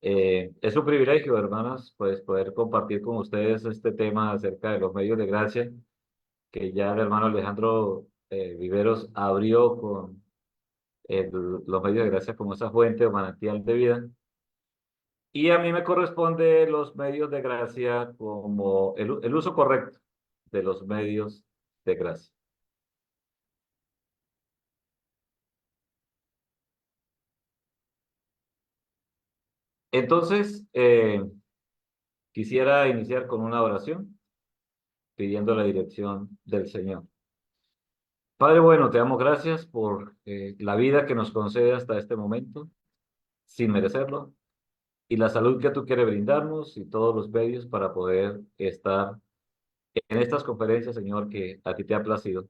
Es un privilegio, hermanas, pues poder compartir con ustedes este tema acerca de los medios de gracia, que ya el hermano Alejandro Viveros abrió con los medios de gracia como esa fuente o manantial de vida. Y a mí me corresponde los medios de gracia como el uso correcto de los medios de gracia. Entonces, quisiera iniciar con una oración pidiendo la dirección del Señor. Padre bueno, te damos gracias por la vida que nos concede hasta este momento, sin merecerlo, y la salud que tú quieres brindarnos y todos los medios para poder estar en estas conferencias, Señor, que a ti te ha placido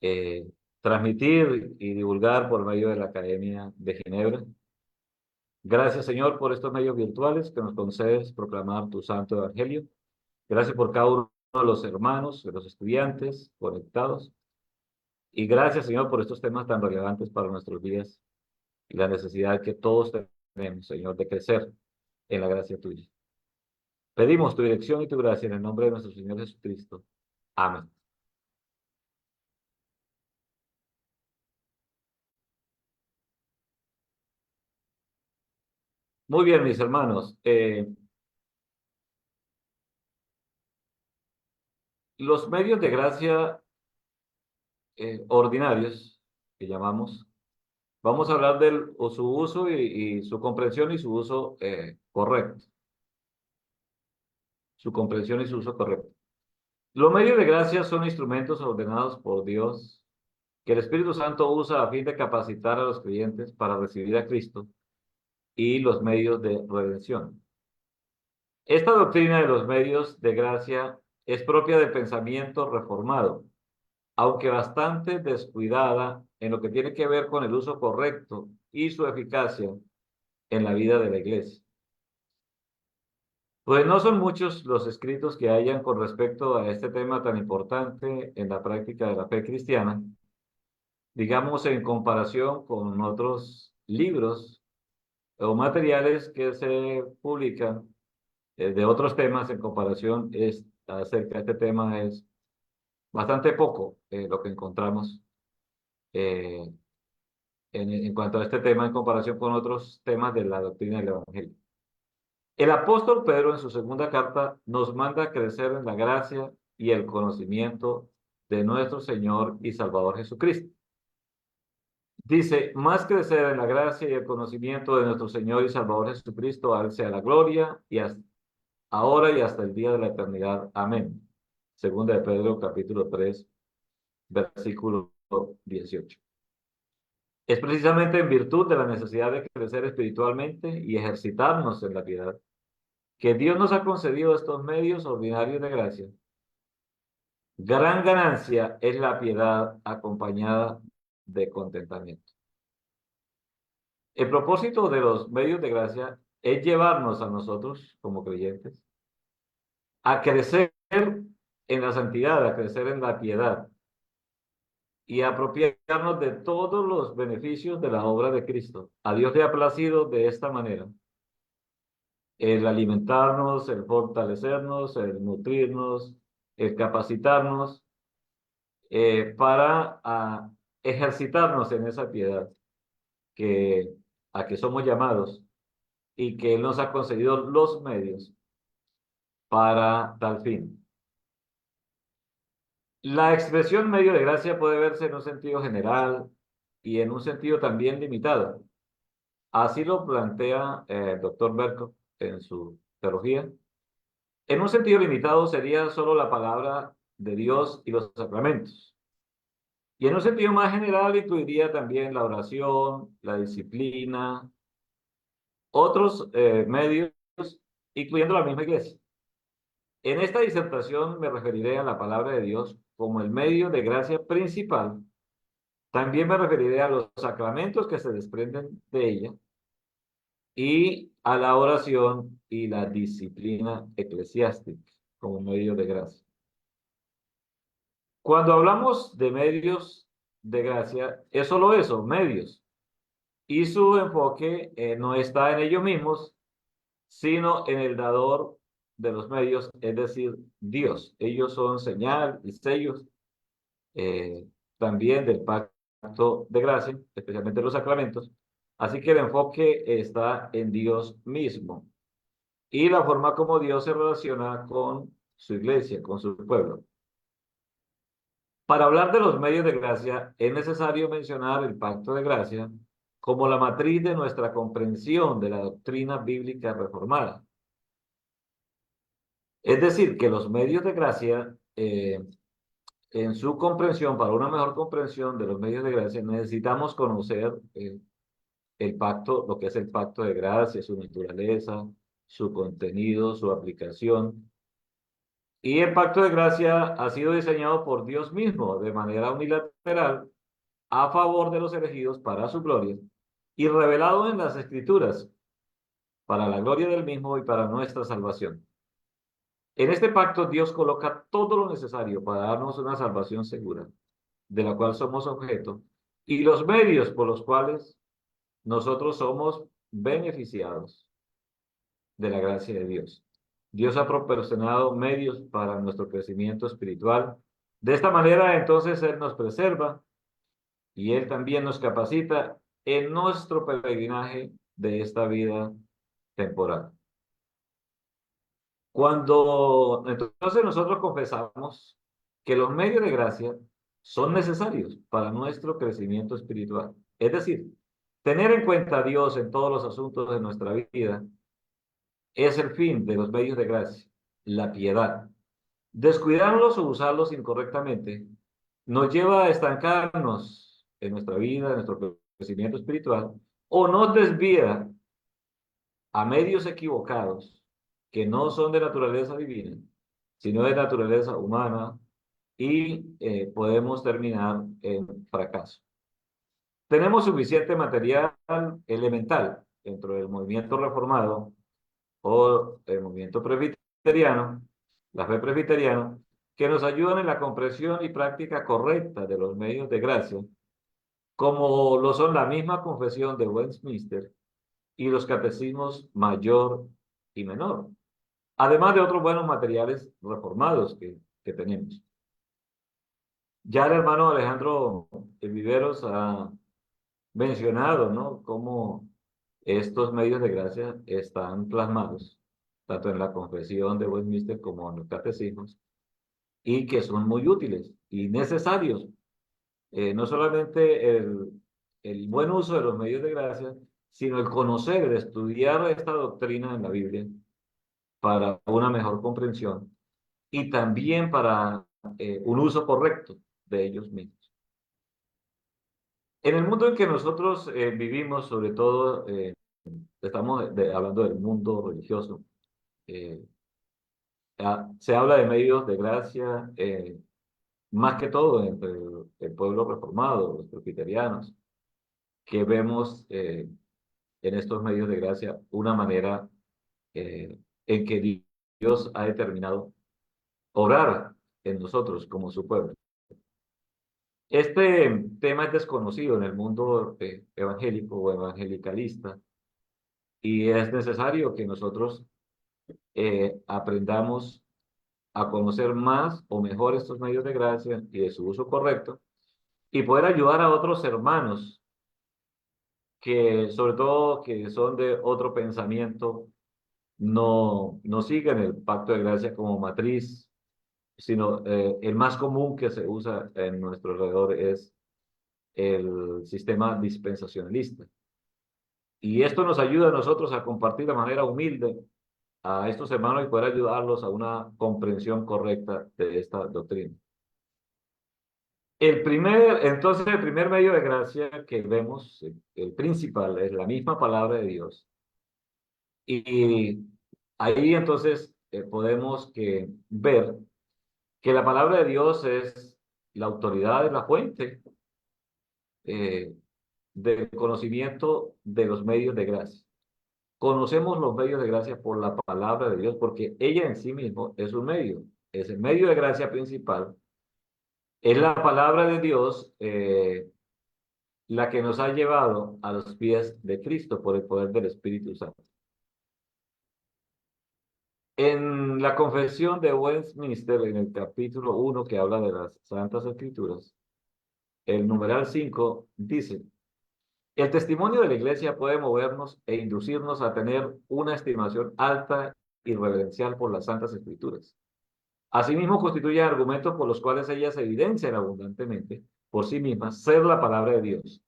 eh, transmitir y divulgar por medio de la Academia de Ginebra. Gracias, Señor, por estos medios virtuales que nos concedes proclamar tu santo evangelio. Gracias por cada uno de los hermanos, de los estudiantes conectados. Y gracias, Señor, por estos temas tan relevantes para nuestros días y la necesidad que todos tenemos, Señor, de crecer en la gracia tuya. Pedimos tu dirección y tu gracia en el nombre de nuestro Señor Jesucristo. Amén. Muy bien, mis hermanos. Los medios de gracia ordinarios, que llamamos, vamos a hablar su uso y su comprensión y su uso correcto. Su comprensión y su uso correcto. Los medios de gracia son instrumentos ordenados por Dios que el Espíritu Santo usa a fin de capacitar a los creyentes para recibir a Cristo y los medios de redención. Esta doctrina de los medios de gracia es propia del pensamiento reformado, aunque bastante descuidada en lo que tiene que ver con el uso correcto y su eficacia en la vida de la iglesia. Pues no son muchos los escritos que hayan con respecto a este tema tan importante en la práctica de la fe cristiana, digamos en comparación con otros libros o materiales que se publican de otros temas en comparación acerca de este tema es bastante poco lo que encontramos eh, en cuanto a este tema en comparación con otros temas de la doctrina del Evangelio. El apóstol Pedro en su segunda carta nos manda a crecer en la gracia y el conocimiento de nuestro Señor y Salvador Jesucristo. Dice, más crecer en la gracia y el conocimiento de nuestro Señor y Salvador Jesucristo, a Él sea la gloria y ahora y hasta el día de la eternidad. Amén. Segunda de Pedro, capítulo 3, versículo 18. Es precisamente en virtud de la necesidad de crecer espiritualmente y ejercitarnos en la piedad que Dios nos ha concedido estos medios ordinarios de gracia. Gran ganancia es la piedad acompañada de contentamiento. El propósito de los medios de gracia es llevarnos a nosotros, como creyentes, a crecer en la santidad, a crecer en la piedad y a apropiarnos de todos los beneficios de la obra de Cristo. A Dios le ha placido de esta manera el alimentarnos, el fortalecernos, el nutrirnos, el capacitarnos para ejercitarnos en esa piedad que, a que somos llamados y que Él nos ha concedido los medios para tal fin. La expresión medio de gracia puede verse en un sentido general y en un sentido también limitado. Así lo plantea el doctor Berkov en su teología. En un sentido limitado sería solo la palabra de Dios y los sacramentos. Y en un sentido más general incluiría también la oración, la disciplina, otros medios, incluyendo la misma iglesia. En esta disertación me referiré a la palabra de Dios como el medio de gracia principal. También me referiré a los sacramentos que se desprenden de ella y a la oración y la disciplina eclesiástica como medio de gracia. Cuando hablamos de medios de gracia, es solo eso, medios. y su enfoque no está en ellos mismos, sino en el dador de los medios, es decir, Dios. Ellos son señal y sellos eh, también del pacto de gracia, especialmente los sacramentos. Así que el enfoque está en Dios mismo y la forma como Dios se relaciona con su iglesia, con su pueblo. Para hablar de los medios de gracia, es necesario mencionar el pacto de gracia como la matriz de nuestra comprensión de la doctrina bíblica reformada. Es decir, que los medios de gracia, en su comprensión, para una mejor comprensión de los medios de gracia, necesitamos conocer el pacto, lo que es el pacto de gracia, su naturaleza, su contenido, su aplicación. Y el pacto de gracia ha sido diseñado por Dios mismo de manera unilateral a favor de los elegidos para su gloria y revelado en las Escrituras para la gloria del mismo y para nuestra salvación. En este pacto Dios coloca todo lo necesario para darnos una salvación segura, de la cual somos objeto, y los medios por los cuales nosotros somos beneficiados de la gracia de Dios. Dios ha proporcionado medios para nuestro crecimiento espiritual. De esta manera, entonces, Él nos preserva y Él también nos capacita en nuestro peregrinaje de esta vida temporal. Cuando entonces nosotros confesamos que los medios de gracia son necesarios para nuestro crecimiento espiritual, es decir, tener en cuenta a Dios en todos los asuntos de nuestra vida es el fin de los medios de gracia, la piedad. Descuidarlos o usarlos incorrectamente nos lleva a estancarnos en nuestra vida, en nuestro crecimiento espiritual, o nos desvía a medios equivocados que no son de naturaleza divina, sino de naturaleza humana, y podemos terminar en fracaso. Tenemos suficiente material elemental dentro del movimiento reformado o el movimiento presbiteriano, la fe presbiteriana, que nos ayudan en la comprensión y práctica correcta de los medios de gracia, como lo son la misma confesión de Westminster y los catecismos mayor y menor, además de otros buenos materiales reformados que tenemos. Ya el hermano Alejandro Viveros ha mencionado, ¿no?, cómo estos medios de gracia están plasmados tanto en la confesión de Westminster como en los catecismos, y que son muy útiles y necesarios. No solamente el buen uso de los medios de gracia, sino el conocer, el estudiar esta doctrina en la Biblia para una mejor comprensión y también para un uso correcto de ellos mismos. En el mundo en que nosotros vivimos, sobre todo, estamos hablando del mundo religioso, eh, se habla de medios de gracia, más que todo entre el pueblo reformado, los presbiterianos, que vemos en estos medios de gracia una manera en que Dios ha determinado obrar en nosotros como su pueblo. Este tema es desconocido en el mundo evangélico o evangelicalista, y es necesario que nosotros aprendamos a conocer más o mejor estos medios de gracia y de su uso correcto, y poder ayudar a otros hermanos que, sobre todo, que son de otro pensamiento, no siguen el pacto de gracia como matriz, sino el más común que se usa en nuestro alrededor es el sistema dispensacionalista. Y esto nos ayuda a nosotros a compartir de manera humilde a estos hermanos y poder ayudarlos a una comprensión correcta de esta doctrina. Entonces, el primer medio de gracia que vemos, el principal, es la misma palabra de Dios. Y ahí entonces podemos ver que la palabra de Dios es la autoridad, es la fuente eh, del conocimiento de los medios de gracia. Conocemos los medios de gracia por la palabra de Dios, porque ella en sí mismo es un medio, es el medio de gracia principal, es la palabra de Dios la que nos ha llevado a los pies de Cristo por el poder del Espíritu Santo. En la Confesión de Westminster, en el capítulo 1 que habla de las Santas Escrituras, el numeral 5 dice: el testimonio de la Iglesia puede movernos e inducirnos a tener una estimación alta y reverencial por las Santas Escrituras. Asimismo, constituye argumentos por los cuales ellas evidencian abundantemente por sí mismas ser la palabra de Dios,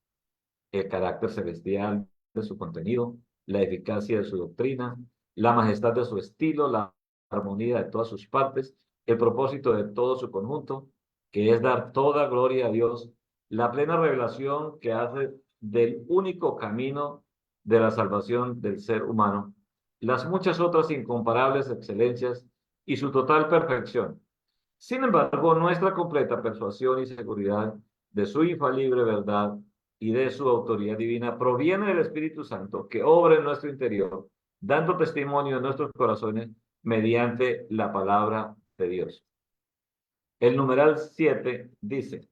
el carácter celestial de su contenido, la eficacia de su doctrina, la majestad de su estilo, la armonía de todas sus partes, el propósito de todo su conjunto, que es dar toda gloria a Dios, la plena revelación que hace del único camino de la salvación del ser humano, las muchas otras incomparables excelencias y su total perfección. Sin embargo, nuestra completa persuasión y seguridad de su infalible verdad y de su autoridad divina proviene del Espíritu Santo que obra en nuestro interior, dando testimonio en nuestros corazones mediante la palabra de Dios. El numeral 7 dice: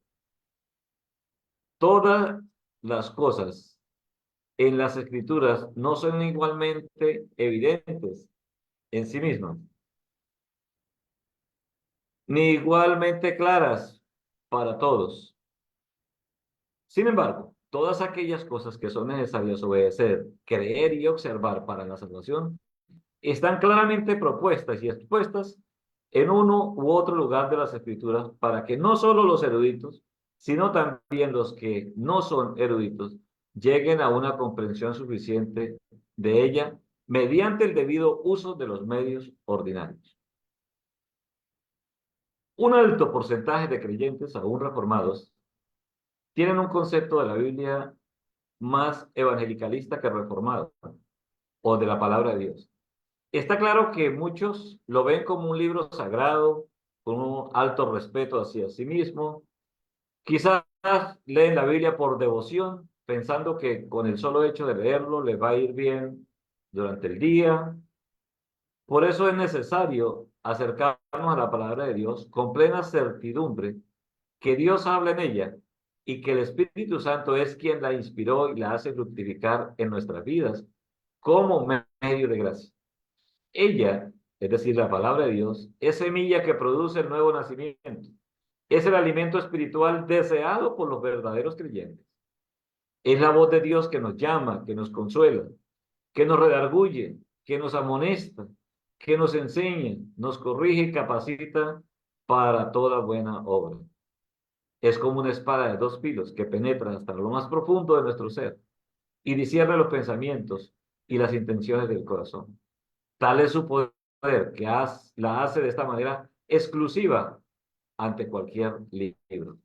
todas las cosas en las Escrituras no son igualmente evidentes en sí mismas, ni igualmente claras para todos. Sin embargo, todas aquellas cosas que son necesarias obedecer, creer y observar para la salvación están claramente propuestas y expuestas en uno u otro lugar de las Escrituras para que no solo los eruditos, sino también los que no son eruditos, lleguen a una comprensión suficiente de ella mediante el debido uso de los medios ordinarios. Un alto porcentaje de creyentes aún reformados tienen un concepto de la Biblia más evangelicalista que reformado, o de la palabra de Dios. Está claro que muchos lo ven como un libro sagrado, con un alto respeto hacia sí mismo. Quizás leen la Biblia por devoción, pensando que con el solo hecho de leerlo les va a ir bien durante el día. Por eso es necesario acercarnos a la palabra de Dios con plena certidumbre que Dios habla en ella y que el Espíritu Santo es quien la inspiró y la hace fructificar en nuestras vidas como medio de gracia. Ella, es decir, la palabra de Dios, es semilla que produce el nuevo nacimiento. Es el alimento espiritual deseado por los verdaderos creyentes. Es la voz de Dios que nos llama, que nos consuela, que nos redarguye, que nos amonesta, que nos enseña, nos corrige y capacita para toda buena obra. Es como una espada de dos filos que penetra hasta lo más profundo de nuestro ser y discierne los pensamientos y las intenciones del corazón. Tal es su poder que la hace de esta manera exclusiva ante cualquier libro.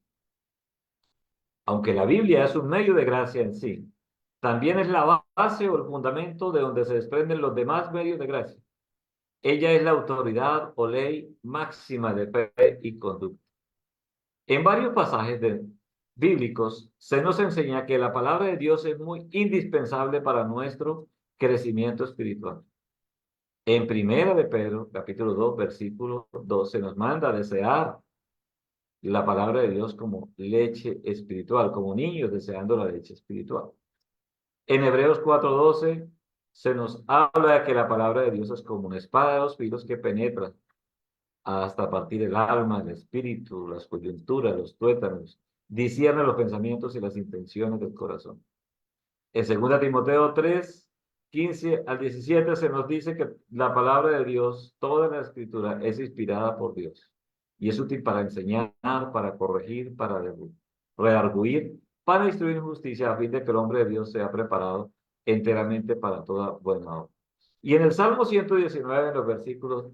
Aunque la Biblia es un medio de gracia en sí, también es la base o el fundamento de donde se desprenden los demás medios de gracia. Ella es la autoridad o ley máxima de fe y conducta. En varios pasajes bíblicos se nos enseña que la palabra de Dios es muy indispensable para nuestro crecimiento espiritual. En Primera de Pedro, capítulo 2, versículo 2, se nos manda a desear la palabra de Dios como leche espiritual, como niños deseando la leche espiritual. En Hebreos 4:12 se nos habla de que la palabra de Dios es como una espada de dos filos que penetra hasta partir el alma, el espíritu, las coyunturas, los tuétanos, discierne los pensamientos y las intenciones del corazón. En 2 Timoteo 3:15 al 17 se nos dice que la palabra de Dios, toda la escritura, es inspirada por Dios y es útil para enseñar, para corregir, para redarguir, para instruir en justicia, a fin de que el hombre de Dios sea preparado enteramente para toda buena obra. Y en el Salmo 119, en los versículos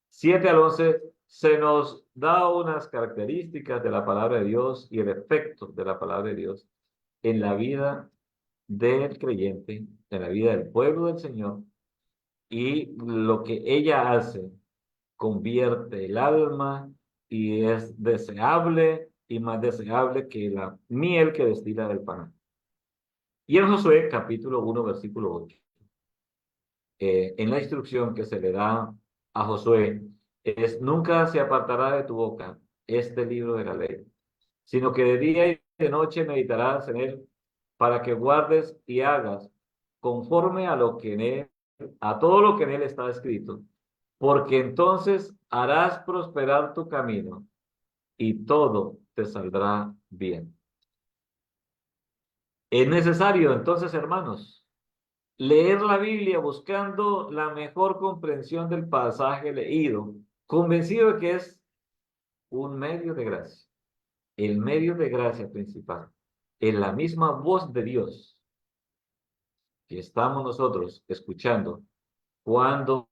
7 al 11, se nos da unas características de la palabra de Dios y el efecto de la palabra de Dios en la vida del creyente, en la vida del pueblo del Señor, y lo que ella hace convierte el alma y es deseable y más deseable que la miel que destila del pan. Y en Josué capítulo 1 versículo 8, en la instrucción que se le da a Josué es: nunca se apartará de tu boca este libro de la ley, sino que de día y de noche meditarás en él, para que guardes y hagas conforme a lo que en él, a todo lo que en él está escrito, porque entonces harás prosperar tu camino y todo te saldrá bien. Es necesario entonces, hermanos, leer la Biblia buscando la mejor comprensión del pasaje leído, convencido de que es un medio de gracia, el medio de gracia principal, en la misma voz de Dios que estamos nosotros escuchando cuando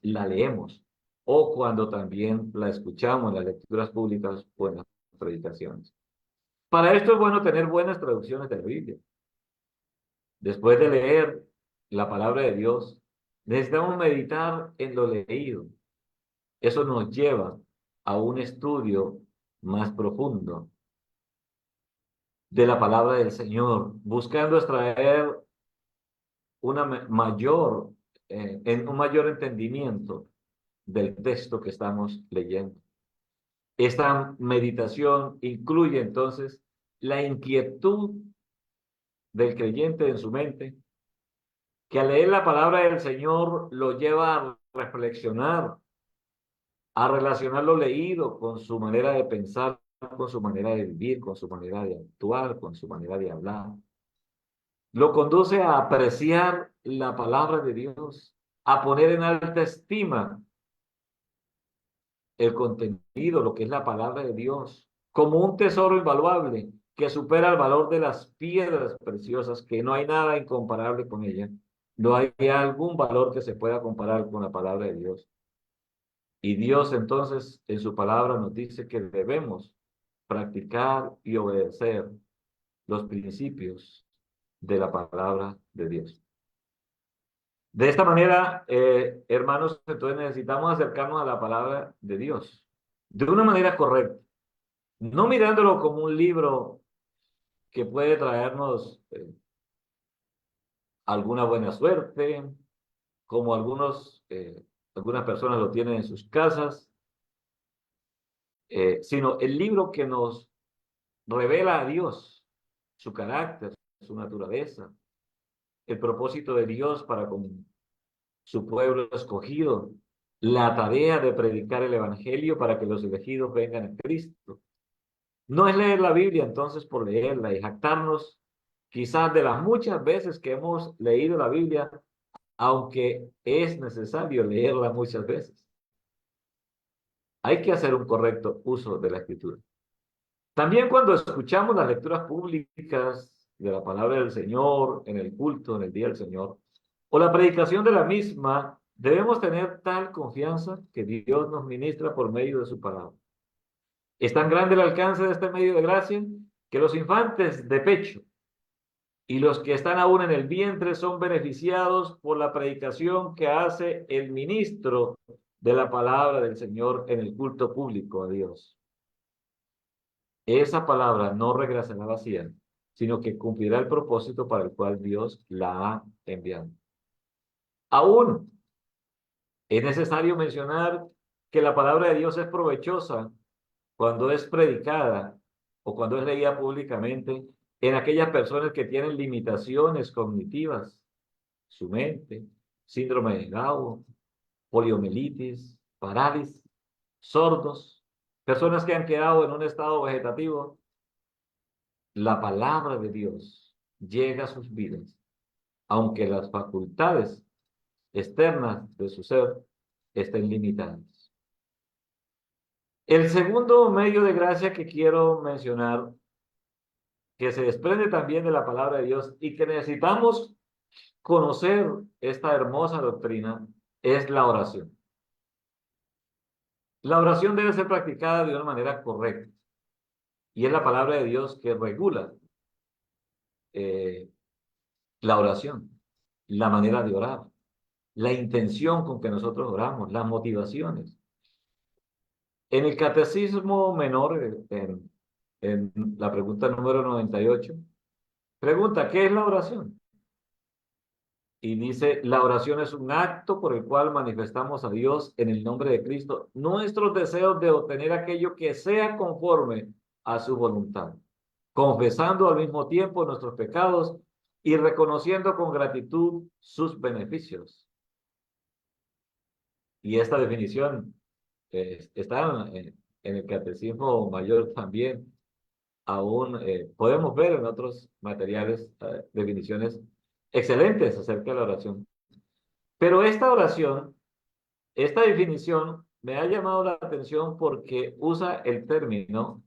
la leemos o cuando también la escuchamos en las lecturas públicas o en las predicaciones. Para esto es bueno tener buenas traducciones de la Biblia. Después de leer la palabra de Dios, necesitamos meditar en lo leído. Eso nos lleva a un estudio más profundo de la palabra del Señor, buscando extraer una mayor, un mayor entendimiento del texto que estamos leyendo. Esta meditación incluye entonces la inquietud del creyente en su mente, que al leer la palabra del Señor lo lleva a reflexionar, a relacionar lo leído con su manera de pensar, con su manera de vivir, con su manera de actuar, con su manera de hablar. Lo conduce a apreciar la palabra de Dios, a poner en alta estima el contenido, lo que es la palabra de Dios, como un tesoro invaluable que supera el valor de las piedras preciosas, que no hay nada incomparable con ella. No hay algún valor que se pueda comparar con la palabra de Dios. Y Dios entonces en su palabra nos dice que debemos practicar y obedecer los principios de la palabra de Dios. De esta manera, hermanos, entonces necesitamos acercarnos a la palabra de Dios de una manera correcta, no mirándolo como un libro que puede traernos alguna buena suerte, como algunas personas lo tienen en sus casas, sino el libro que nos revela a Dios, su carácter, su naturaleza, el propósito de Dios para con su pueblo escogido, la tarea de predicar el Evangelio para que los elegidos vengan a Cristo. No es leer la Biblia entonces por leerla y jactarnos quizás de las muchas veces que hemos leído la Biblia, aunque es necesario leerla muchas veces. Hay que hacer un correcto uso de la Escritura. También cuando escuchamos las lecturas públicas de la palabra del Señor, en el culto, en el día del Señor, o la predicación de la misma, debemos tener tal confianza que Dios nos ministra por medio de su palabra. Es tan grande el alcance de este medio de gracia que los infantes de pecho y los que están aún en el vientre son beneficiados por la predicación que hace el ministro de la palabra del Señor en el culto público a Dios. Esa palabra no regresará vacía, sino que cumplirá el propósito para el cual Dios la ha enviado. Aún es necesario mencionar que la palabra de Dios es provechosa cuando es predicada o cuando es leída públicamente en aquellas personas que tienen limitaciones cognitivas, su mente, síndrome de Down, poliomielitis, parálisis, sordos, personas que han quedado en un estado vegetativo. La palabra de Dios llega a sus vidas, aunque las facultades externas de su ser estén limitadas. El segundo medio de gracia que quiero mencionar, que se desprende también de la palabra de Dios y que necesitamos conocer esta hermosa doctrina, es la oración. La oración debe ser practicada de una manera correcta y es la palabra de Dios que regula eh, la oración, la manera de orar, la intención con que nosotros oramos, las motivaciones. En el Catecismo Menor, en la pregunta número 98, pregunta, ¿qué es la oración? Y dice, la oración es un acto por el cual manifestamos a Dios en el nombre de Cristo nuestros deseos de obtener aquello que sea conforme a su voluntad. confesando al mismo tiempo nuestros pecados y reconociendo con gratitud sus beneficios. Y esta definición está en el Catecismo Mayor también. Aún podemos ver en otros materiales definiciones excelentes acerca de la oración. Pero esta oración, esta definición me ha llamado la atención porque usa el término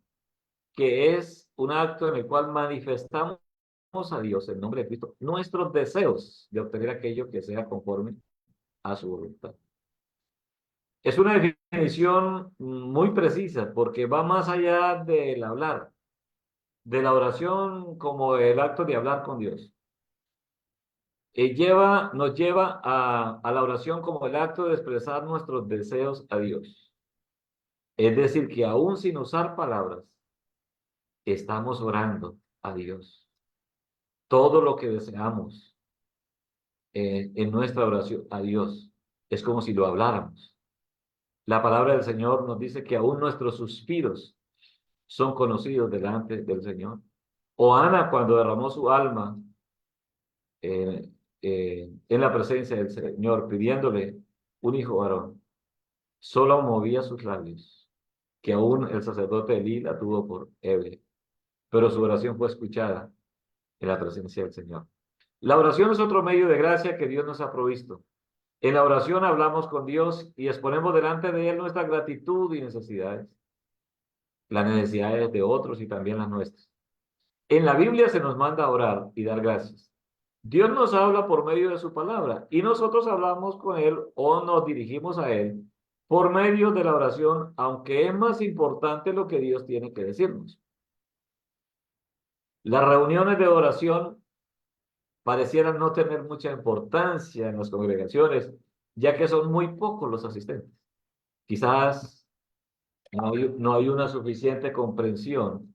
que es un acto en el cual manifestamos a Dios en nombre de Cristo nuestros deseos de obtener aquello que sea conforme a su voluntad. Es una definición muy precisa porque va más allá del hablar, de la oración como el acto de hablar con Dios. Nos lleva a la oración como el acto de expresar nuestros deseos a Dios. Es decir, que aún sin usar palabras, estamos orando a Dios. Todo lo que deseamos en nuestra oración a Dios es como si lo habláramos. La palabra del Señor nos dice que aún nuestros suspiros son conocidos delante del Señor. O Ana, cuando derramó su alma eh, en la presencia del Señor, pidiéndole un hijo varón, solo movía sus labios, que aún el sacerdote Elí la tuvo por ebria, pero su oración fue escuchada en la presencia del Señor. La oración es otro medio de gracia que Dios nos ha provisto. En la oración hablamos con Dios y exponemos delante de Él nuestra gratitud y necesidades, las necesidades de otros y también las nuestras. En la Biblia se nos manda a orar y dar gracias. Dios nos habla por medio de su palabra y nosotros hablamos con Él o nos dirigimos a Él por medio de la oración, aunque es más importante lo que Dios tiene que decirnos. Las reuniones de oración parecieran no tener mucha importancia en las congregaciones, ya que son muy pocos los asistentes. Quizás no hay una suficiente comprensión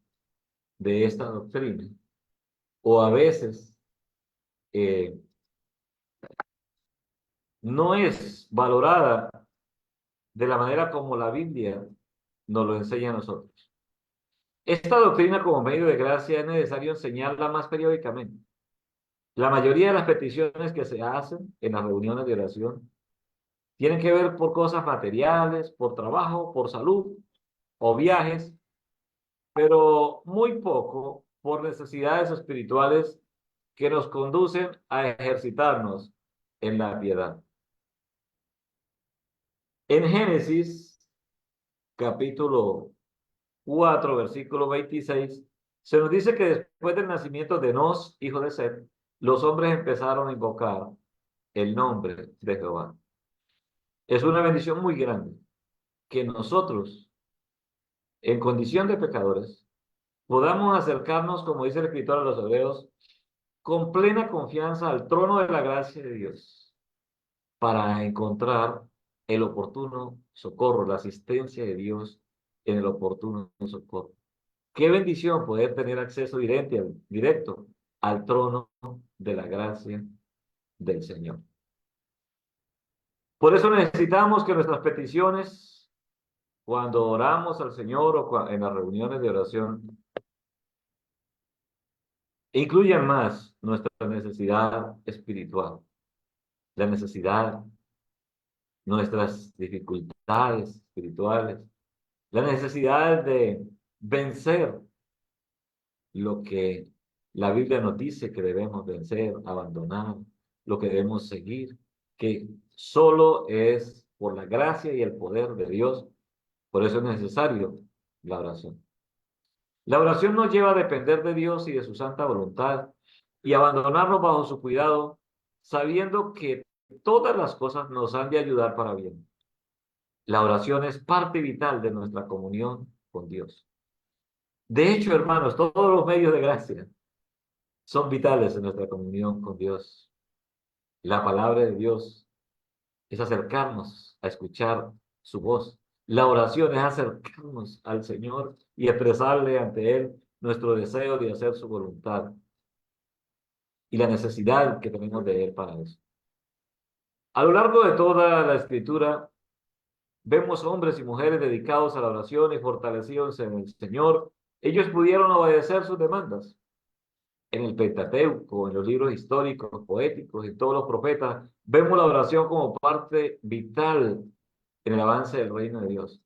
de esta doctrina, o a veces eh, no es valorada de la manera como la Biblia nos lo enseña a nosotros. Esta doctrina como medio de gracia es necesario enseñarla más periódicamente. La mayoría de las peticiones que se hacen en las reuniones de oración tienen que ver por cosas materiales, por trabajo, por salud o viajes, pero muy poco por necesidades espirituales que nos conducen a ejercitarnos en la piedad. En Génesis, capítulo 4, versículo 26, se nos dice que después del nacimiento de Nos, hijo de Set, los hombres empezaron a invocar el nombre de Jehová. Es una bendición muy grande que nosotros, en condición de pecadores, podamos acercarnos, como dice el escritor a los hebreos, con plena confianza al trono de la gracia de Dios para encontrar el oportuno socorro, la asistencia de Dios en el oportuno socorro. Qué bendición poder tener acceso directo al trono de la gracia del Señor. Por eso necesitamos que nuestras peticiones, cuando oramos al Señor o en las reuniones de oración, incluyan más nuestra necesidad espiritual, la necesidad, nuestras dificultades espirituales, la necesidad de vencer lo que la Biblia nos dice que debemos vencer, abandonar, lo que debemos seguir, que solo es por la gracia y el poder de Dios. Por eso es necesario la oración. La oración nos lleva a depender de Dios y de su santa voluntad y abandonarnos bajo su cuidado, sabiendo que todas las cosas nos han de ayudar para bien. La oración es parte vital de nuestra comunión con Dios. De hecho, hermanos, todos los medios de gracia son vitales en nuestra comunión con Dios. La palabra de Dios es acercarnos a escuchar su voz. La oración es acercarnos al Señor y expresarle ante Él nuestro deseo de hacer su voluntad y la necesidad que tenemos de Él para eso. A lo largo de toda la Escritura, vemos hombres y mujeres dedicados a la oración y fortalecidos en el Señor, Ellos pudieron obedecer sus demandas. En el Pentateuco, en los libros históricos, poéticos, en todos los profetas, vemos la oración como parte vital en el avance del reino de Dios.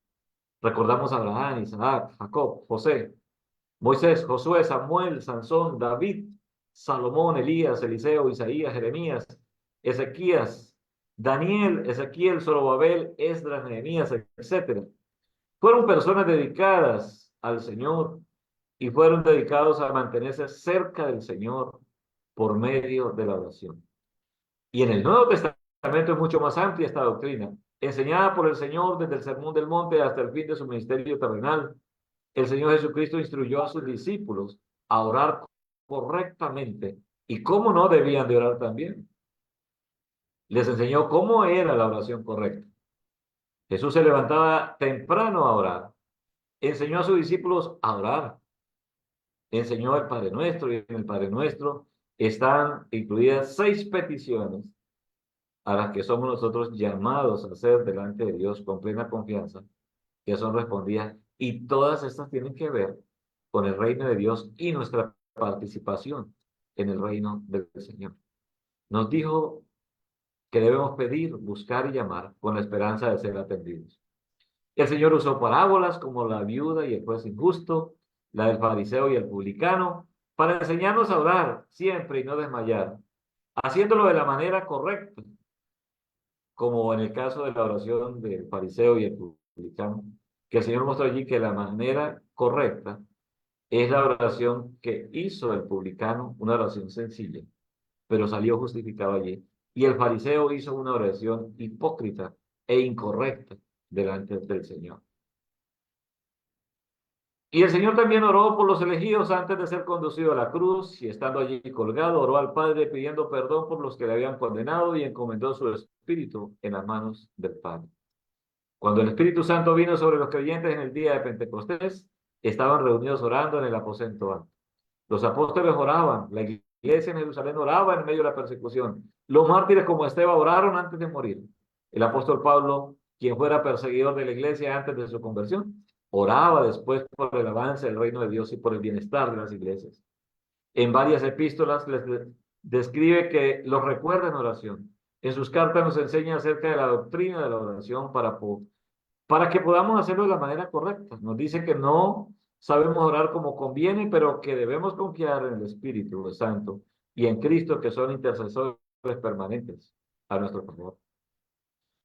Recordamos a Abraham, Isaac, Jacob, José, Moisés, Josué, Samuel, Sansón, David, Salomón, Elías, Eliseo, Isaías, Jeremías, Ezequías, Daniel, Ezequiel, Zorobabel, Esdras, Nehemías, etcétera. Fueron personas dedicadas al Señor y fueron dedicados a mantenerse cerca del Señor por medio de la oración. Y en el Nuevo Testamento es mucho más amplia esta doctrina, enseñada por el Señor desde el Sermón del Monte hasta el fin de su ministerio terrenal. El Señor Jesucristo instruyó a sus discípulos a orar correctamente y cómo no debían de orar también. Les enseñó cómo era la oración correcta. Jesús se levantaba temprano a orar, enseñó a sus discípulos a orar, enseñó el Padre Nuestro, y en el Padre Nuestro están incluidas 6 peticiones a las que somos nosotros llamados a hacer delante de Dios con plena confianza, que son respondidas, y todas estas tienen que ver con el reino de Dios y nuestra participación en el reino del Señor. Nos dijo que debemos pedir, buscar y llamar con la esperanza de ser atendidos. El Señor usó parábolas como la viuda y el juez injusto, la del fariseo y el publicano, para enseñarnos a orar siempre y no desmayar, haciéndolo de la manera correcta, como en el caso de la oración del fariseo y el publicano, que el Señor mostró allí que la manera correcta es la oración que hizo el publicano, una oración sencilla, pero salió justificado allí. Y el fariseo hizo una oración hipócrita e incorrecta delante del Señor. Y el Señor también oró por los elegidos antes de ser conducido a la cruz, y estando allí colgado, oró al Padre pidiendo perdón por los que le habían condenado y encomendó su espíritu en las manos del Padre. Cuando el Espíritu Santo vino sobre los creyentes en el día de Pentecostés, estaban reunidos orando en el aposento alto. Los apóstoles oraban, la iglesia en Jerusalén oraba en medio de la persecución. Los mártires como Esteban oraron antes de morir. El apóstol Pablo, quien fuera perseguidor de la iglesia antes de su conversión, oraba después por el avance del reino de Dios y por el bienestar de las iglesias. En varias epístolas les describe que los recuerda en oración. En sus cartas nos enseña acerca de la doctrina de la oración para que podamos hacerlo de la manera correcta. Nos dice que no sabemos orar como conviene, pero que debemos confiar en el Espíritu Santo y en Cristo, que son intercesores permanentes a nuestro favor.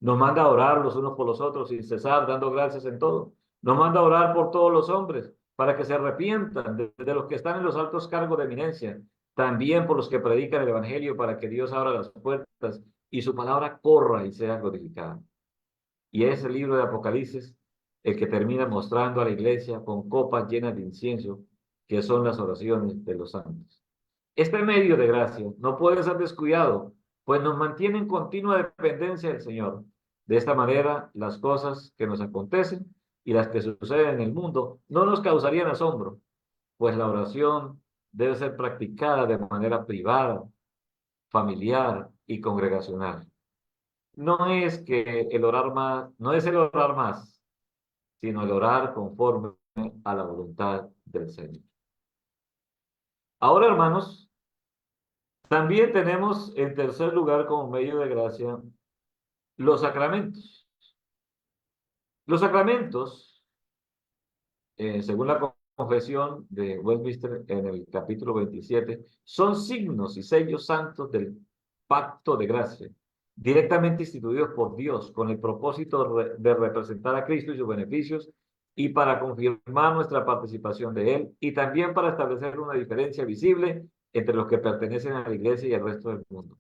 Nos manda a orar los unos por los otros sin cesar, dando gracias en todo. Nos manda a orar por todos los hombres, para que se arrepientan de los que están en los altos cargos de eminencia, también por los que predican el Evangelio, para que Dios abra las puertas y su palabra corra y sea glorificada. Y es el libro de Apocalipsis el que termina mostrando a la iglesia con copas llenas de incienso, que son las oraciones de los santos. Este medio de gracia no puede ser descuidado, pues nos mantiene en continua dependencia del Señor. De esta manera, las cosas que nos acontecen y las que suceden en el mundo no nos causarían asombro, pues la oración debe ser practicada de manera privada, familiar y congregacional. No es el orar más, sino el orar conforme a la voluntad del Señor. Ahora, hermanos, también tenemos en tercer lugar como medio de gracia los sacramentos. Los sacramentos, según la confesión de Westminster en el capítulo 27, son signos y sellos santos del pacto de gracia, directamente instituidos por Dios con el propósito de representar a Cristo y sus beneficios y para confirmar nuestra participación de Él y también para establecer una diferencia visible entre los que pertenecen a la Iglesia y el resto del mundo,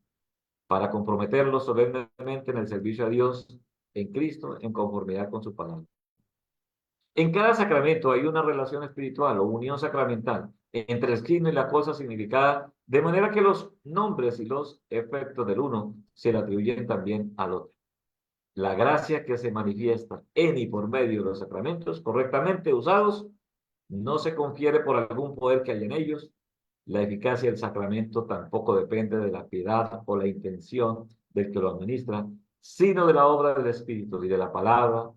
para comprometerlos solemnemente en el servicio a Dios en Cristo en conformidad con su palabra. En cada sacramento hay una relación espiritual o unión sacramental entre el signo y la cosa significada, de manera que los nombres y los efectos del uno se le atribuyen también al otro. La gracia que se manifiesta en y por medio de los sacramentos, correctamente usados, no se confiere por algún poder que hay en ellos. La eficacia del sacramento tampoco depende de la piedad o la intención del que lo administra, sino de la obra del Espíritu y de la palabra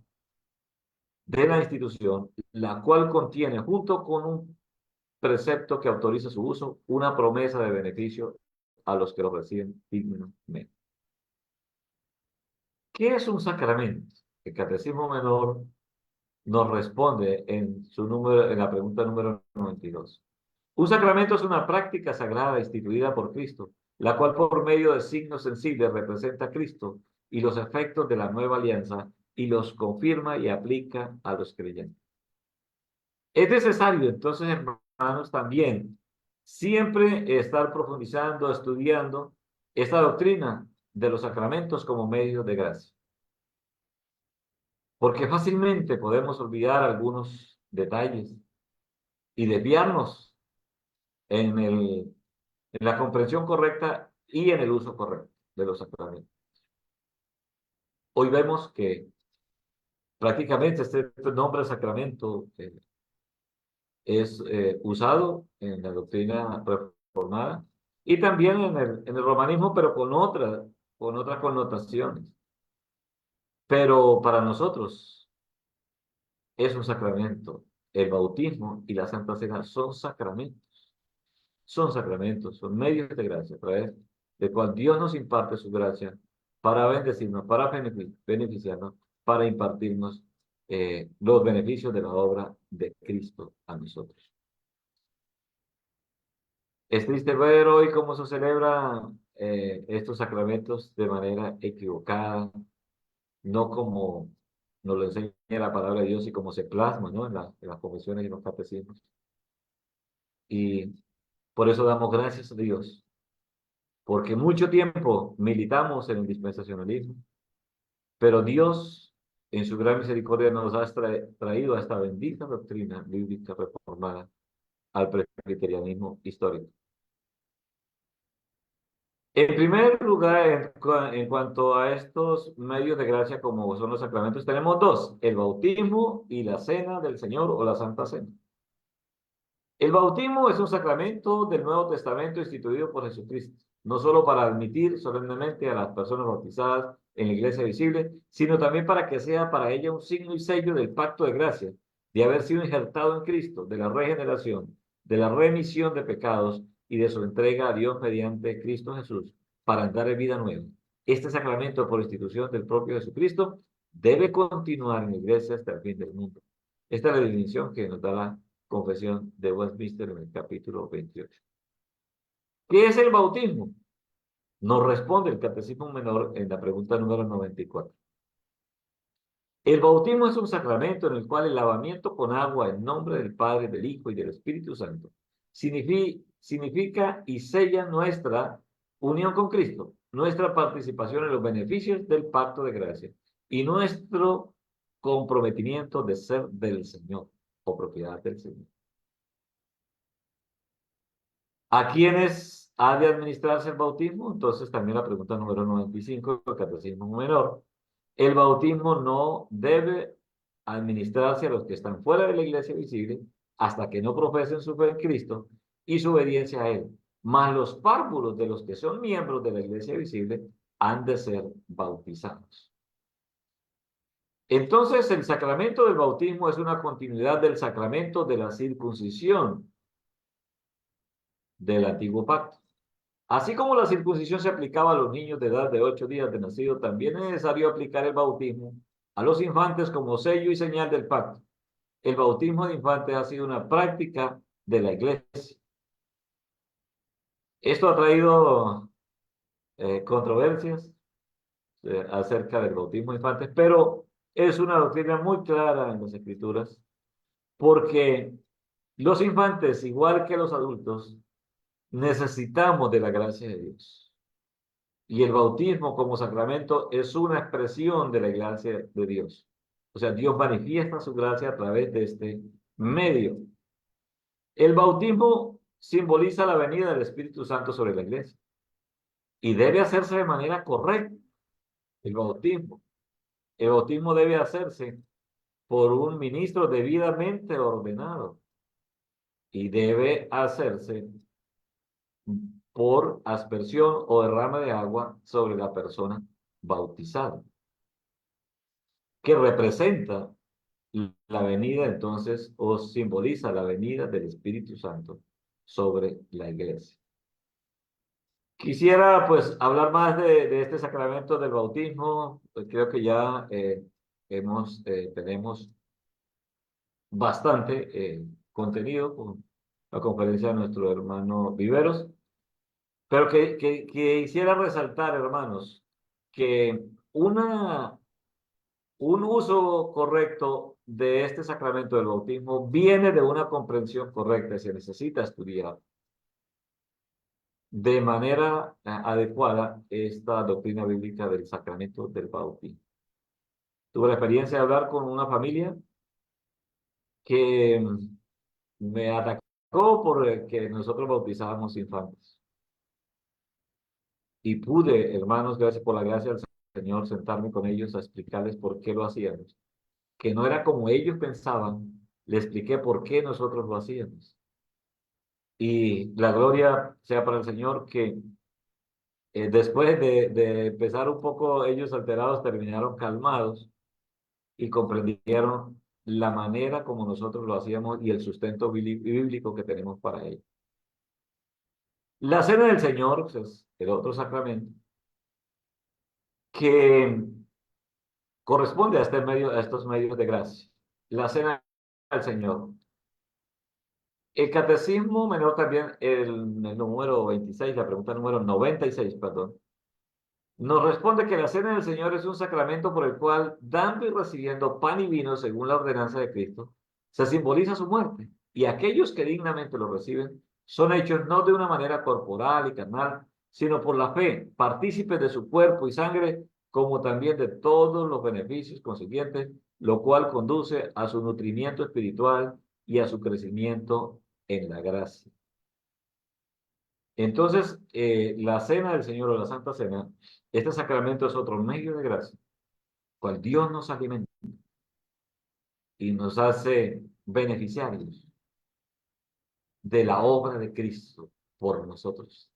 de la institución, la cual contiene, junto con un precepto que autoriza su uso, una promesa de beneficio a los que lo reciben dignamente. ¿Qué es un sacramento? El Catecismo Menor nos responde en la pregunta número 92. Un sacramento es una práctica sagrada instituida por Cristo, la cual por medio de signos sensibles representa a Cristo y los efectos de la nueva alianza y los confirma y aplica a los creyentes. Es necesario, entonces, hermanos, también siempre estar profundizando, estudiando esta doctrina de los sacramentos como medios de gracia, porque fácilmente podemos olvidar algunos detalles y desviarnos en la comprensión correcta y en el uso correcto de los sacramentos. Hoy vemos que prácticamente este nombre de sacramento es usado en la doctrina reformada y también en el romanismo, pero con otras connotaciones. Pero para nosotros es un sacramento. El bautismo y la Santa Cena son sacramentos, son medios de gracia a través de cual Dios nos imparte su gracia para bendecirnos, para beneficiarnos, para impartirnos los beneficios de la obra de Cristo a nosotros. Es triste ver hoy cómo se celebran estos sacramentos de manera equivocada, no como nos lo enseña la palabra de Dios y como se plasma, ¿no? En las confesiones y en los catecismos. Y por eso damos gracias a Dios, porque mucho tiempo militamos en el dispensacionalismo, pero Dios, en su gran misericordia, nos ha traído a esta bendita doctrina bíblica reformada al presbiterianismo histórico. En primer lugar, en cuanto a estos medios de gracia como son los sacramentos, tenemos dos, el bautismo y la cena del Señor o la Santa Cena. El bautismo es un sacramento del Nuevo Testamento instituido por Jesucristo, no solo para admitir solemnemente a las personas bautizadas en la iglesia visible, sino también para que sea para ella un signo y sello del pacto de gracia, de haber sido injertado en Cristo, de la regeneración, de la remisión de pecados y de su entrega a Dios mediante Cristo Jesús, para andar en vida nueva. Este sacramento, por institución del propio Jesucristo, debe continuar en la iglesia hasta el fin del mundo. Esta es la definición que nos da la Confesión de Westminster en el capítulo 28. ¿Qué es el bautismo? Nos responde el Catecismo Menor en la pregunta número 94. El bautismo es un sacramento en el cual el lavamiento con agua en nombre del Padre, del Hijo y del Espíritu Santo significa y sella nuestra unión con Cristo, nuestra participación en los beneficios del pacto de gracia y nuestro comprometimiento de ser del Señor o propiedad del Señor. ¿A quiénes ha de administrarse el bautismo? Entonces también la pregunta número 95 del Catecismo Menor. El bautismo no debe administrarse a los que están fuera de la iglesia visible hasta que no profesen su fe en Cristo y su obediencia a Él. Mas los párvulos de los que son miembros de la iglesia visible han de ser bautizados. Entonces, el sacramento del bautismo es una continuidad del sacramento de la circuncisión del antiguo pacto. Así como la circuncisión se aplicaba a los niños de edad de 8 días de nacido, también es necesario aplicar el bautismo a los infantes como sello y señal del pacto. El bautismo de infantes ha sido una práctica de la iglesia. Esto ha traído controversias acerca del bautismo de infantes, pero es una doctrina muy clara en las Escrituras, porque los infantes, igual que los adultos, necesitamos de la gracia de Dios. Y el bautismo como sacramento es una expresión de la gracia de Dios. O sea, Dios manifiesta su gracia a través de este medio. El bautismo simboliza la venida del Espíritu Santo sobre la iglesia y debe hacerse de manera correcta. El bautismo. El bautismo debe hacerse por un ministro debidamente ordenado y debe hacerse por aspersión o derrame de agua sobre la persona bautizada, que representa la venida entonces, o simboliza la venida del Espíritu Santo sobre la iglesia. Quisiera pues hablar más de este sacramento del bautismo. Pues, creo que ya tenemos bastante contenido con la conferencia de nuestro hermano Viveros, pero que quisiera resaltar, hermanos, que una, un uso correcto de este sacramento del bautismo viene de una comprensión correcta y se necesita estudiar de manera adecuada esta doctrina bíblica del sacramento del bautismo. Tuve la experiencia de hablar con una familia que me atacó por que nosotros bautizábamos infantes. Y pude, hermanos, gracias por la gracia del Señor, sentarme con ellos a explicarles por qué lo hacíamos. Que no era como ellos pensaban, le expliqué por qué nosotros lo hacíamos. Y la gloria sea para el Señor que después de empezar un poco ellos alterados, terminaron calmados y comprendieron la manera como nosotros lo hacíamos y el sustento bíblico que tenemos para ello. La cena del Señor, pues, es el otro sacramento que corresponde a, a estos medios de gracia. La cena del Señor. El Catecismo Menor también, el número 26, la pregunta número 96, perdón, nos responde que la cena del Señor es un sacramento por el cual, dando y recibiendo pan y vino según la ordenanza de Cristo, se simboliza su muerte. Y aquellos que dignamente lo reciben son hechos no de una manera corporal y carnal, sino por la fe, partícipes de su cuerpo y sangre, como también de todos los beneficios consiguientes, lo cual conduce a su nutrimiento espiritual y a su crecimiento en la gracia. Entonces, la cena del Señor o la Santa Cena, este sacramento es otro medio de gracia, cual Dios nos alimenta y nos hace beneficiarios de la obra de Cristo por nosotros.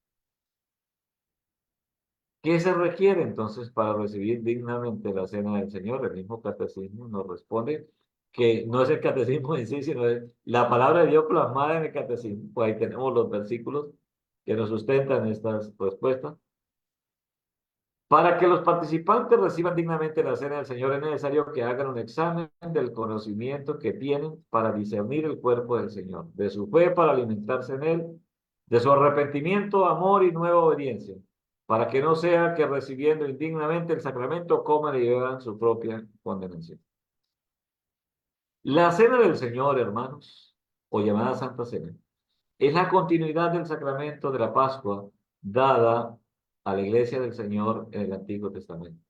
¿Qué se requiere entonces para recibir dignamente la cena del Señor? El mismo catecismo nos responde que no es el catecismo en sí, sino es la palabra de Dios plasmada en el catecismo. Pues ahí tenemos los versículos que nos sustentan estas respuestas. Para que los participantes reciban dignamente la cena del Señor es necesario que hagan un examen del conocimiento que tienen para discernir el cuerpo del Señor, de su fe para alimentarse en él, de su arrepentimiento, amor y nueva obediencia, para que no sea que recibiendo indignamente el sacramento coman y beban su propia condenación. La cena del Señor, hermanos, o llamada Santa Cena, es la continuidad del sacramento de la Pascua dada a la Iglesia del Señor en el Antiguo Testamento.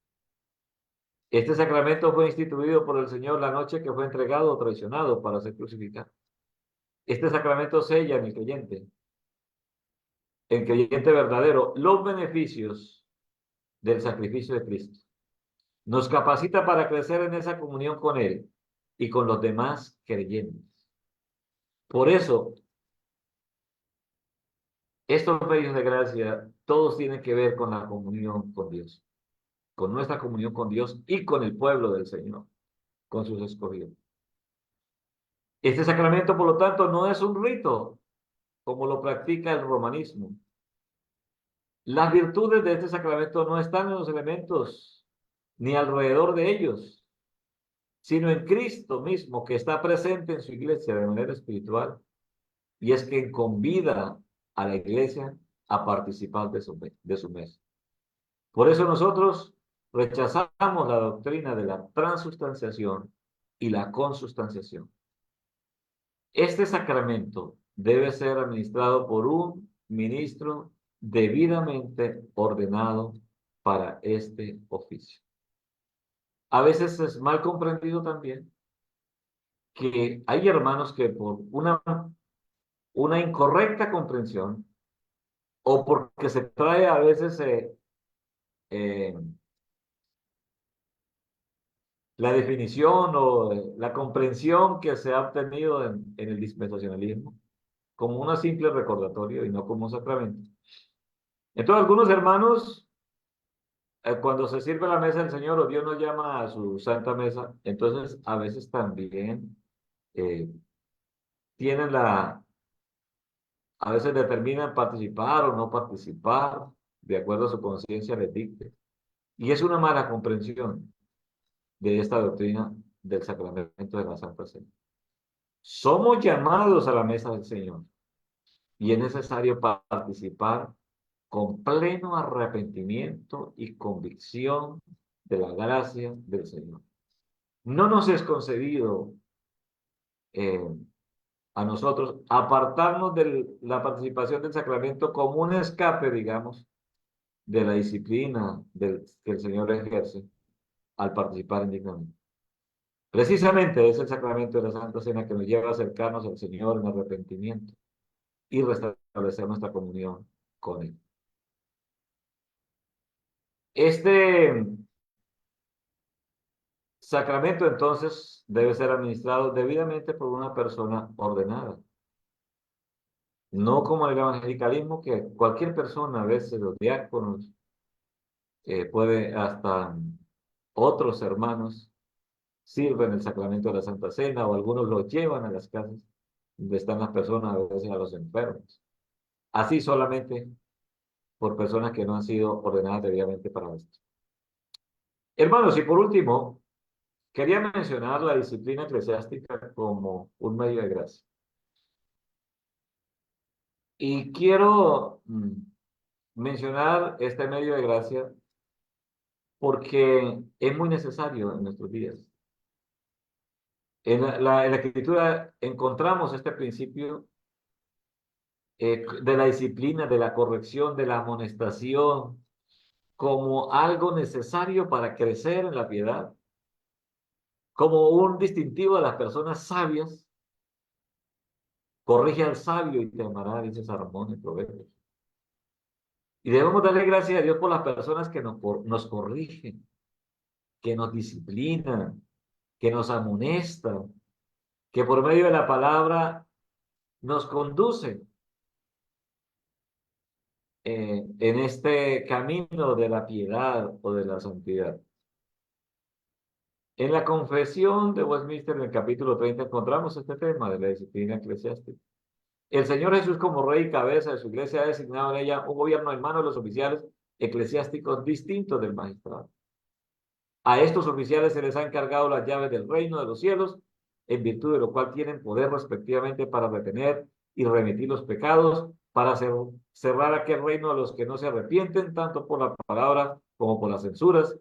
Este sacramento fue instituido por el Señor la noche que fue entregado o traicionado para ser crucificado. Este sacramento sella en el creyente verdadero, los beneficios del sacrificio de Cristo. Nos capacita para crecer en esa comunión con Él y con los demás creyentes. Por eso, estos medios de gracia, todos tienen que ver con la comunión con Dios, con nuestra comunión con Dios y con el pueblo del Señor, con sus escogidos. Este sacramento, por lo tanto, no es un rito como lo practica el romanismo. Las virtudes de este sacramento no están en los elementos ni alrededor de ellos, sino en Cristo mismo, que está presente en su iglesia de manera espiritual, y es quien convida a la iglesia a participar de su mesa. Por eso nosotros rechazamos la doctrina de la transustanciación y la consustanciación. Este sacramento debe ser administrado por un ministro debidamente ordenado para este oficio. A veces es mal comprendido también que hay hermanos que por una incorrecta comprensión o porque se trae a veces eh, la definición o la comprensión que se ha obtenido en el dispensacionalismo como una simple recordatorio y no como un sacramento. Entonces algunos hermanos Cuando se sirve la mesa del Señor o Dios nos llama a su santa mesa, entonces a veces también eh, tienen a veces determinan participar o no participar de acuerdo a su conciencia les dicte. Y es una mala comprensión de esta doctrina del sacramento de la Santa Cena. Somos llamados a la mesa del Señor y es necesario participar con pleno arrepentimiento y convicción de la gracia del Señor. No nos es concedido eh, a nosotros apartarnos de la participación del sacramento como un escape, digamos, de la disciplina que el Señor ejerce al participar indignamente. Precisamente es el sacramento de la Santa Cena que nos lleva a acercarnos al Señor en arrepentimiento y restablecer nuestra comunión con Él. Este sacramento entonces debe ser administrado debidamente por una persona ordenada, no como el evangelicalismo, que cualquier persona, a veces los diáconos, puede hasta otros hermanos sirven el sacramento de la Santa Cena o algunos lo llevan a las casas donde están las personas, a veces a los enfermos. Así solamente por personas que no han sido ordenadas debidamente para esto. Hermanos, y por último, quería mencionar la disciplina eclesiástica como un medio de gracia. Y quiero mencionar este medio de gracia porque es muy necesario en nuestros días. En la Escritura encontramos este principio de la disciplina, de la corrección, de la amonestación, como algo necesario para crecer en la piedad, como un distintivo de las personas sabias. Corrige al sabio y te amará, dice Salomón en Proverbios. Y debemos darle gracias a Dios por las personas que nos corrigen, que nos disciplinan, que nos amonestan, que por medio de la palabra nos conducen en este camino de la piedad o de la santidad. En la confesión de Westminster, en el capítulo 30, encontramos este tema de la disciplina eclesiástica. El Señor Jesús, como rey y cabeza de su iglesia, ha designado en ella un gobierno en manos de los oficiales eclesiásticos distintos del magistrado. A estos oficiales se les ha encargado las llaves del reino de los cielos, en virtud de lo cual tienen poder respectivamente para retener y remitir los pecados, para cerrar aquel reino a los que no se arrepienten, tanto por la palabra como por las censuras,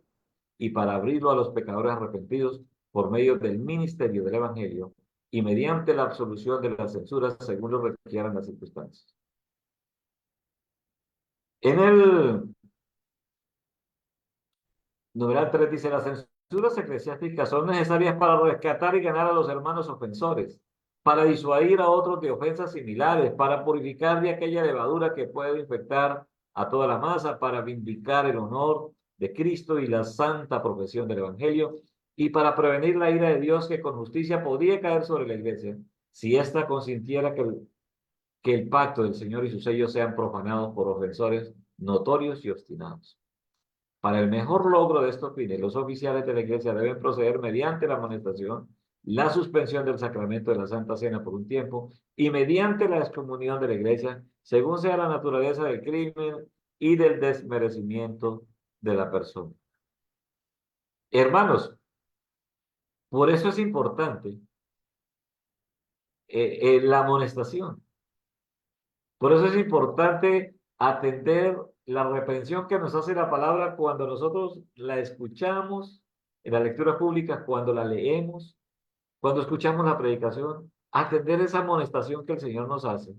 y para abrirlo a los pecadores arrepentidos por medio del ministerio del Evangelio y mediante la absolución de las censuras según lo requieran las circunstancias. En el numeral 3 dice, las censuras eclesiásticas son necesarias para rescatar y ganar a los hermanos ofensores, para disuadir a otros de ofensas similares, para purificar de aquella levadura que puede infectar a toda la masa, para vindicar el honor de Cristo y la santa profesión del Evangelio, y para prevenir la ira de Dios que con justicia podría caer sobre la iglesia, si ésta consintiera que el pacto del Señor y sus sellos sean profanados por ofensores notorios y obstinados. Para el mejor logro de estos fines, los oficiales de la Iglesia deben proceder mediante la amonestación, la suspensión del sacramento de la Santa Cena por un tiempo y mediante la excomunión de la Iglesia, según sea la naturaleza del crimen y del desmerecimiento de la persona. Hermanos, por eso es importante la amonestación. Por eso es importante atender la reprensión que nos hace la palabra cuando nosotros la escuchamos en la lectura pública, cuando la leemos, cuando escuchamos la predicación, atender esa amonestación que el Señor nos hace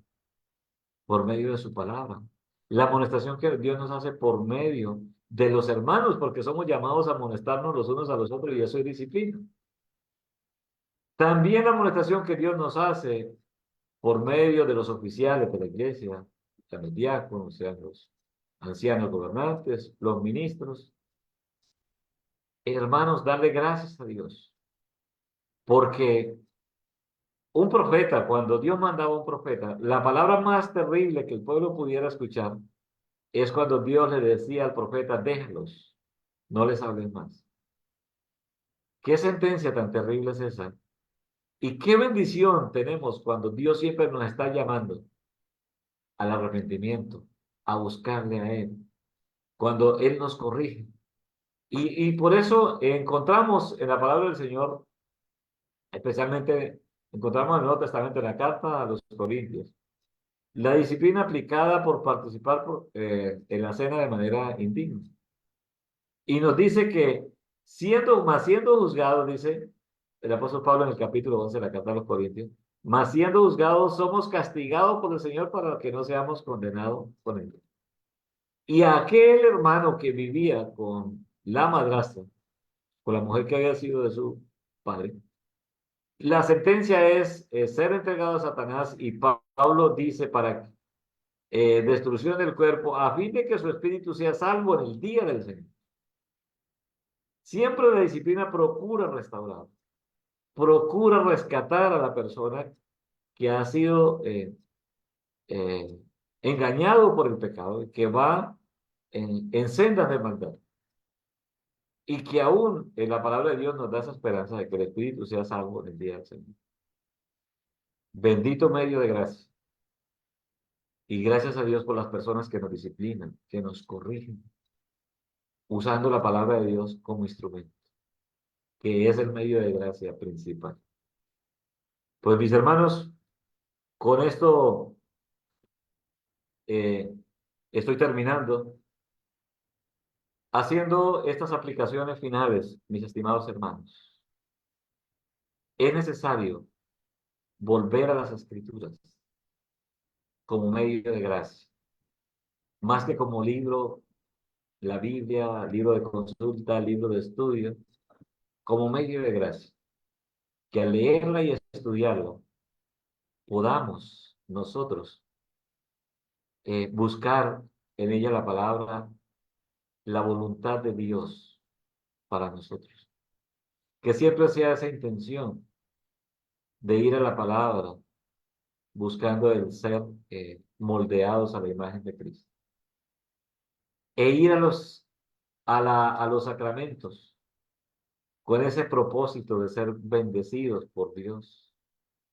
por medio de su palabra. La amonestación que Dios nos hace por medio de los hermanos, porque somos llamados a amonestarnos los unos a los otros y eso es disciplina. También la amonestación que Dios nos hace por medio de los oficiales de la iglesia, sean los diáconos, sean los ancianos gobernantes, los ministros. Hermanos, darle gracias a Dios, porque un profeta, cuando Dios mandaba a un profeta, la palabra más terrible que el pueblo pudiera escuchar es cuando Dios le decía al profeta, déjalos. no les hables más. ¿Qué sentencia tan terrible es esa? Y qué bendición tenemos cuando Dios siempre nos está llamando al arrepentimiento, a buscarle a Él, cuando Él nos corrige. Y por eso encontramos en la palabra del Señor, especialmente encontramos en el Nuevo Testamento, en la carta a los Corintios, la disciplina aplicada por participar en la cena de manera indigna. Y nos dice que siendo juzgados, dice el apóstol Pablo en el capítulo 11 de la carta a los Corintios, mas siendo juzgados somos castigados por el Señor para que no seamos condenados con él. Y aquel hermano que vivía con la madrastra, con la mujer que había sido de su padre, la sentencia es ser entregado a Satanás y Pablo dice para destrucción del cuerpo a fin de que su espíritu sea salvo en el día del Señor. Siempre la disciplina procura rescatar a la persona que ha sido eh, engañado por el pecado y que va en sendas de maldad. Y que aún en la palabra de Dios nos da esa esperanza de que el espíritu sea salvo en el día del Señor. Bendito medio de gracia. Y gracias a Dios por las personas que nos disciplinan, que nos corrigen, usando la palabra de Dios como instrumento, que es el medio de gracia principal. Pues mis hermanos, con esto eh, estoy terminando haciendo estas aplicaciones finales, mis estimados hermanos. Es necesario volver a las Escrituras como medio de gracia, más que como libro, la Biblia, libro de consulta, libro de estudio, como medio de gracia, que al leerla y estudiarlo podamos nosotros buscar en ella la palabra, la voluntad de Dios para nosotros. Que siempre sea esa intención de ir a la palabra buscando el ser moldeados a la imagen de Cristo. E ir a los sacramentos con ese propósito de ser bendecidos por Dios,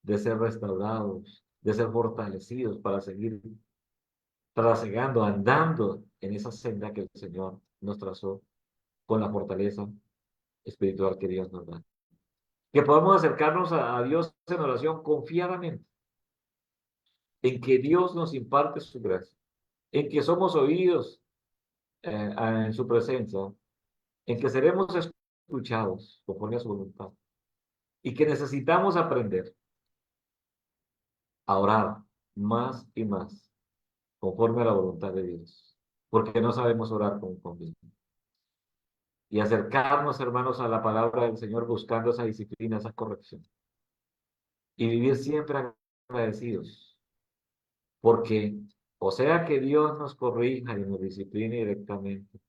de ser restaurados, de ser fortalecidos para seguir trasegando, andando en esa senda que el Señor nos trazó con la fortaleza espiritual que Dios nos da. Que podamos acercarnos a Dios en oración confiadamente, en que Dios nos imparte su gracia, en que somos oídos en su presencia, en que seremos escuchados conforme a su voluntad y que necesitamos aprender a orar más y más conforme a la voluntad de Dios, porque no sabemos orar como conviene. Y acercarnos, hermanos, a la palabra del Señor buscando esa disciplina, esa corrección. Y vivir siempre agradecidos, porque o sea que Dios nos corrija y nos discipline directamente,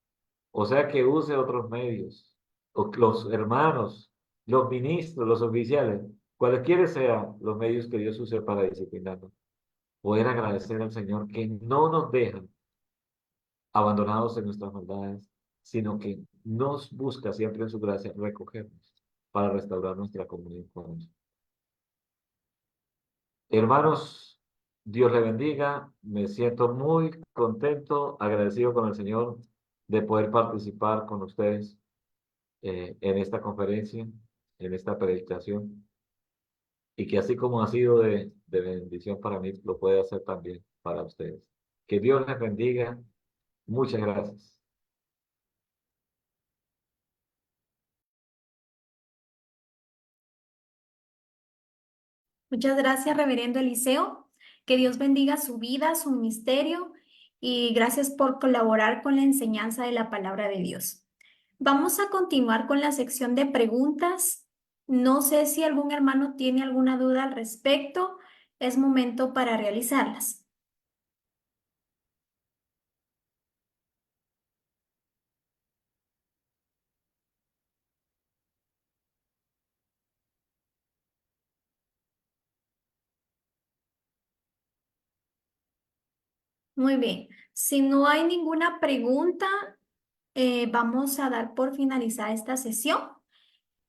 o sea que use otros medios, o los hermanos, los ministros, los oficiales, cualquiera sean los medios que Dios use para disciplinarnos, poder agradecer al Señor que no nos deja abandonados en nuestras maldades, sino que nos busca siempre en su gracia recogernos para restaurar nuestra comunión con Él. Hermanos, Dios le bendiga. Me siento muy contento, agradecido con el Señor de poder participar con ustedes en esta conferencia, en esta predicación, y que así como ha sido de bendición para mí, lo puede hacer también para ustedes. Que Dios les bendiga. Muchas gracias. Muchas gracias, Reverendo Eliseo. Que Dios bendiga su vida, su ministerio y gracias por colaborar con la enseñanza de la palabra de Dios. Vamos a continuar con la sección de preguntas. No sé si algún hermano tiene alguna duda al respecto. Es momento para realizarlas. Muy bien. Si no hay ninguna pregunta, vamos a dar por finalizada esta sesión,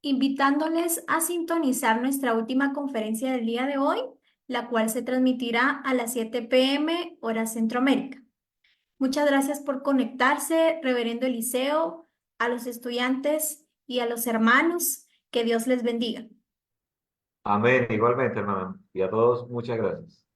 invitándoles a sintonizar nuestra última conferencia del día de hoy, la cual se transmitirá a las 7 p.m. hora Centroamérica. Muchas gracias por conectarse, Reverendo Eliseo, a los estudiantes y a los hermanos. Que Dios les bendiga. Amén, igualmente, hermano. Y a todos, muchas gracias.